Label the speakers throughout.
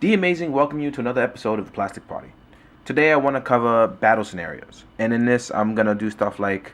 Speaker 1: The Amazing welcome you to another episode of the Plastic Party. Today I want to cover battle scenarios, and in this I'm going to do stuff like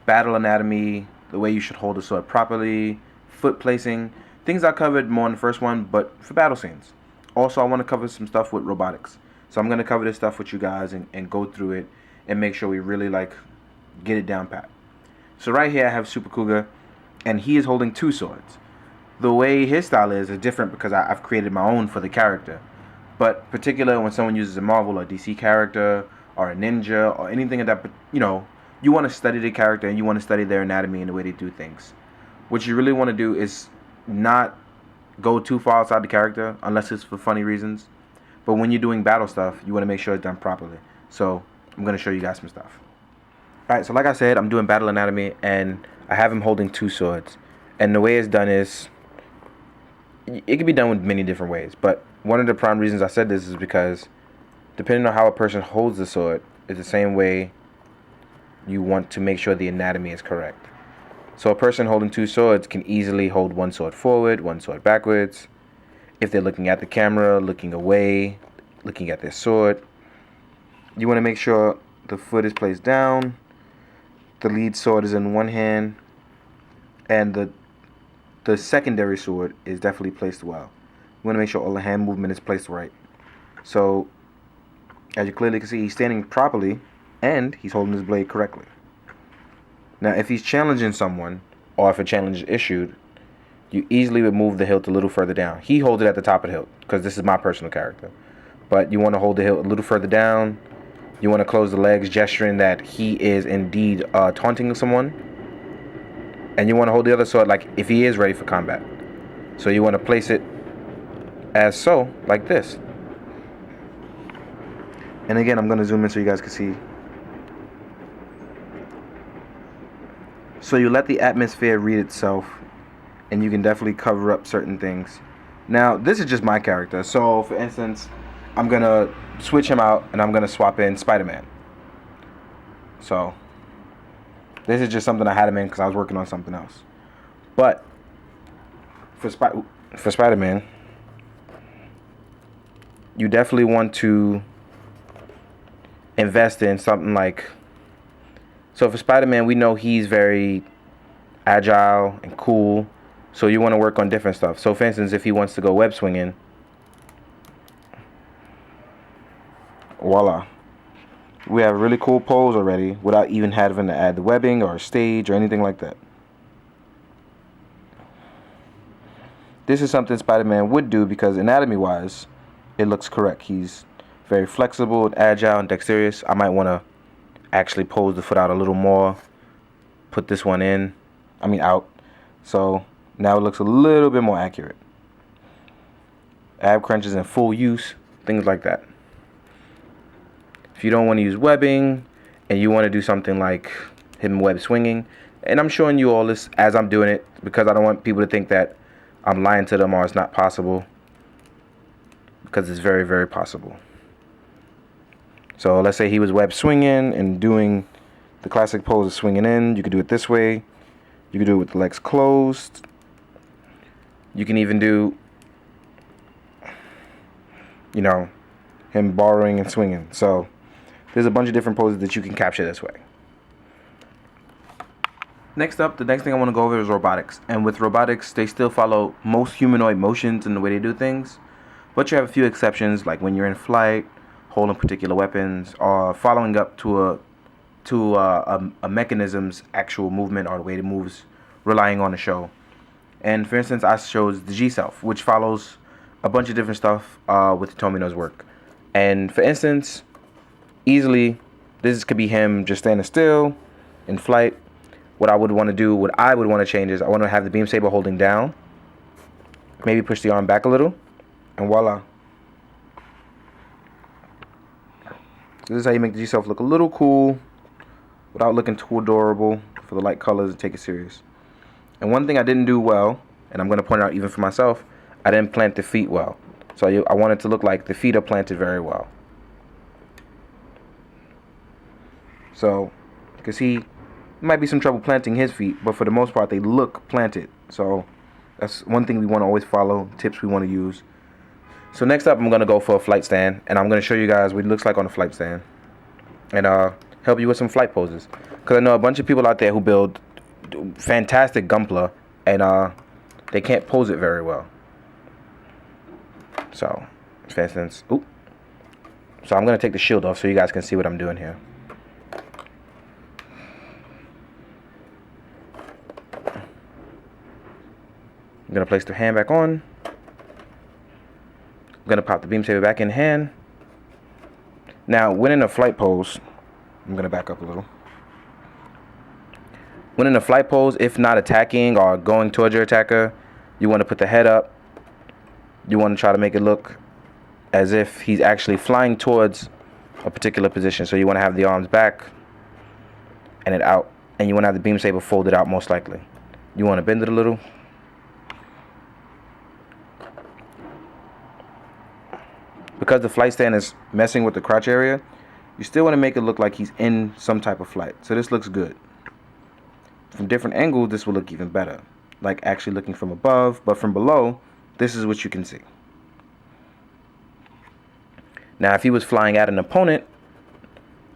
Speaker 1: battle anatomy, the way you should hold a sword properly, foot placing, things I covered more in the first one, but for battle scenes. Also, I want to cover some stuff with robotics. So I'm going to cover this stuff with you guys and go through it and make sure we really get it down pat. So right here I have Super Cougar, and he is holding two swords. The way his style is different because I've created my own for the character. But particular when someone uses a Marvel or DC character or a ninja or anything of that, you want to study the character and you want to study their anatomy and the way they do things. What you really want to do is not go too far outside the character unless it's for funny reasons. But when you're doing battle stuff, you want to make sure it's done properly. So I'm going to show you guys some stuff. Alright, so like I said, I'm doing battle anatomy and I have him holding two swords. And the way it's done is, it can be done with many different ways, but one of the prime reasons I said this is because depending on how a person holds the sword is the same way you want to make sure the anatomy is correct. So a person holding two swords can easily hold one sword forward, one sword backwards. If they're looking at the camera, looking away, looking at their sword, you want to make sure the foot is placed down, the lead sword is in one hand, and the secondary sword is definitely placed well. You want to make sure all the hand movement is placed right. So, as you clearly can see, he's standing properly and he's holding his blade correctly. Now, if he's challenging someone, or if a challenge is issued, you easily would move the hilt a little further down. He holds it at the top of the hilt, because this is my personal character. But you want to hold the hilt a little further down. You want to close the legs, gesturing that he is indeed taunting someone. And you want to hold the other sword like if he is ready for combat. So you want to place it as so, like this. And again, I'm going to zoom in so you guys can see. So you let the atmosphere read itself, and you can definitely cover up certain things. Now, this is just my character. So, for instance, I'm going to switch him out, and I'm going to swap in Spider-Man. So, this is just something I had him in because I was working on something else. But, for Spider-Man, you definitely want to invest in something like, so for Spider-Man, we know he's very agile and cool, so you want to work on different stuff. So for instance, if he wants to go web swinging, voila, we have a really cool pose already without even having to add the webbing or stage or anything like that. This is something Spider-Man would do because anatomy-wise, it looks correct. He's very flexible and agile and dexterous. I might want to actually pose the foot out a little more, put this one out. So now it looks a little bit more accurate. Ab crunches in full use, things like that. If you don't want to use webbing and you want to do something like him web swinging, and I'm showing you all this as I'm doing it because I don't want people to think that I'm lying to them or it's not possible, because it's very, very possible. So let's say he was web swinging and doing the classic pose of swinging in. You could do it this way. You could do it with the legs closed. You can even do, him borrowing and swinging. So there's a bunch of different poses that you can capture this way. Next up, the next thing I want to go over is robotics. And with robotics, they still follow most humanoid motions in the way they do things. But you have a few exceptions, like when you're in flight, holding particular weapons, or following up to a mechanism's actual movement or the way it moves, relying on the show. And for instance, I chose the G-Self, which follows a bunch of different stuff with Tomino's work. And for instance, easily, this could be him just standing still in flight. What I would want to change is I want to have the beam saber holding down. Maybe push the arm back a little. And voila. This is how you make the G-Self look a little cool without looking too adorable for the light colors and take it serious. And one thing I didn't do well, and I'm going to point out even for myself, I didn't plant the feet well. So I want it to look like the feet are planted very well. So, you can see, might be some trouble planting his feet, but for the most part, they look planted. So, that's one thing we want to always follow, tips we want to use. So next up, I'm going to go for a flight stand, and I'm going to show you guys what it looks like on a flight stand, and help you with some flight poses. Because I know a bunch of people out there who build fantastic Gunpla, and they can't pose it very well. So, for instance, so I'm going to take the shield off so you guys can see what I'm doing here. I'm going to place the hand back on. I'm going to pop the beam saber back in hand. Now, when in a flight pose, I'm going to back up a little. When in a flight pose, if not attacking or going towards your attacker, you want to put the head up. You want to try to make it look as if he's actually flying towards a particular position. So you want to have the arms back and it out. And you want to have the beam saber folded out most likely. You want to bend it a little. Because the flight stand is messing with the crotch area, you still want to make it look like he's in some type of flight. So this looks good. From different angles, this will look even better. Like actually looking from above, but from below, this is what you can see. Now, if he was flying at an opponent,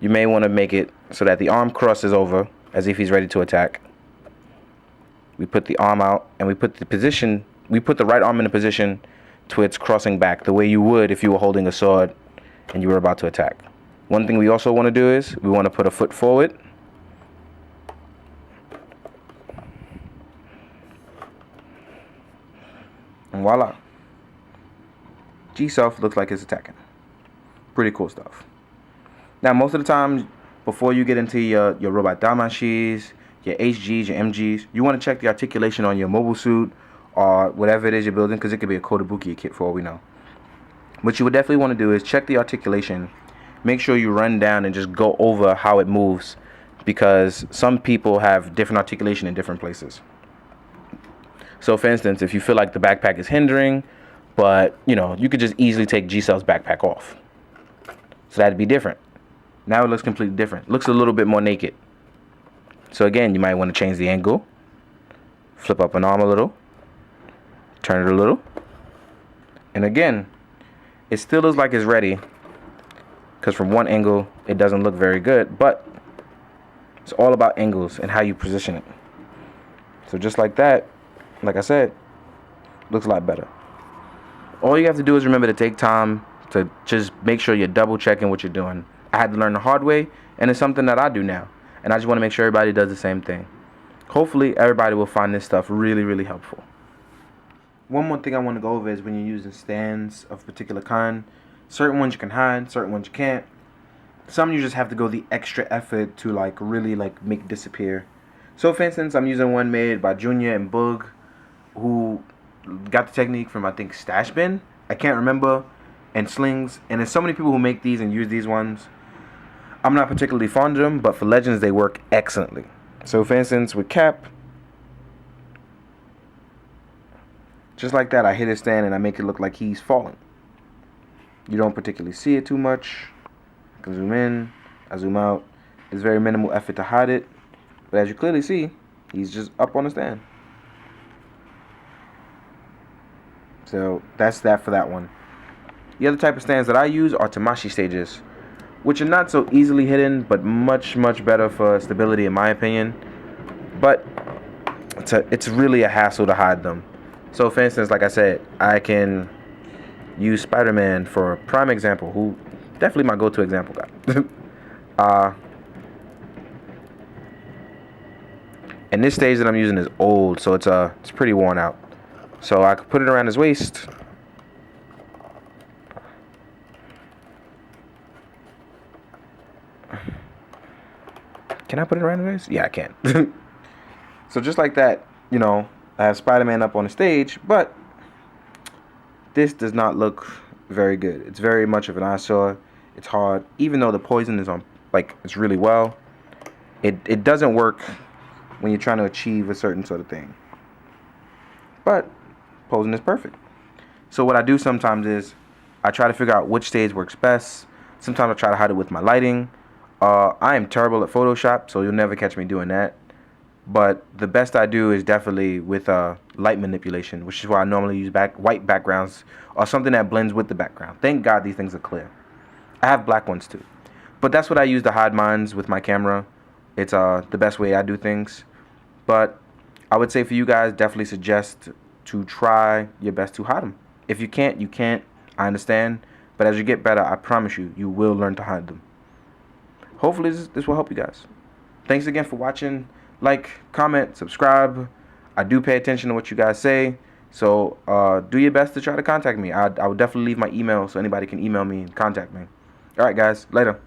Speaker 1: you may want to make it so that the arm crosses over as if he's ready to attack. We put the arm out and we put the right arm in a position to its crossing back, the way you would if you were holding a sword and you were about to attack. One thing we also want to do is we want to put a foot forward. And voila. G-Self looks like it's attacking. Pretty cool stuff. Now, most of the time, before you get into your robot Damashis, your HGs, your MGs, you want to check the articulation on your mobile suit or whatever it is you're building, because it could be a Kotobuki kit for all we know. What you would definitely want to do is check the articulation. Make sure you run down and just go over how it moves, because some people have different articulation in different places. So, for instance, if you feel like the backpack is hindering, but, you could just easily take G-Cell's backpack off. So that'd be different. Now it looks completely different. Looks a little bit more naked. So again, you might want to change the angle. Flip up an arm a little. Turn it a little. And again, it still looks like it's ready, because from one angle, it doesn't look very good. But it's all about angles and how you position it. So just like that, like I said, looks a lot better. All you have to do is remember to take time to just make sure you're double checking what you're doing. I had to learn the hard way, and it's something that I do now. And I just want to make sure everybody does the same thing. Hopefully, everybody will find this stuff really, really helpful. One more thing I want to go over is when you're using stands of a particular kind. Certain ones you can hide, certain ones you can't. Some you just have to go the extra effort to really make disappear. So for instance, I'm using one made by Junior and Boog, who got the technique from, I think, Stash Bin. I can't remember. And Slings. And there's so many people who make these and use these ones. I'm not particularly fond of them, but for Legends, they work excellently. So for instance, with Cap, just like that, I hit his stand and I make it look like he's falling. You don't particularly see it too much. I can zoom in, I zoom out. It's very minimal effort to hide it. But as you clearly see, he's just up on the stand. So that's that for that one. The other type of stands that I use are Tamashii stages, which are not so easily hidden, but much, much better for stability in my opinion. But it's really a hassle to hide them. So for instance, like I said, I can use Spider-Man for a prime example, who definitely my go-to example guy. And this stage that I'm using is old, so it's pretty worn out. So I could put it around his waist. Can I put it around his waist? Yeah, I can. So just like that, I have Spider-Man up on the stage, but this does not look very good. It's very much of an eyesore. It's hard. Even though the poison is on, it's really well, it doesn't work when you're trying to achieve a certain sort of thing. But posing is perfect. So what I do sometimes is I try to figure out which stage works best. Sometimes I try to hide it with my lighting. I am terrible at Photoshop, so you'll never catch me doing that. But the best I do is definitely with light manipulation, which is why I normally use white backgrounds or something that blends with the background. Thank God these things are clear. I have black ones too, but that's what I use to hide mines with my camera. It's the best way I do things. But I would say for you guys, definitely suggest to try your best to hide them. If you can't, you can't. I understand. But as you get better, I promise you, you will learn to hide them. Hopefully this will help you guys. Thanks again for watching. Like, comment, subscribe. I do pay attention to what you guys say. So do your best to try to contact me. I will definitely leave my email so anybody can email me and contact me. All right, guys. Later.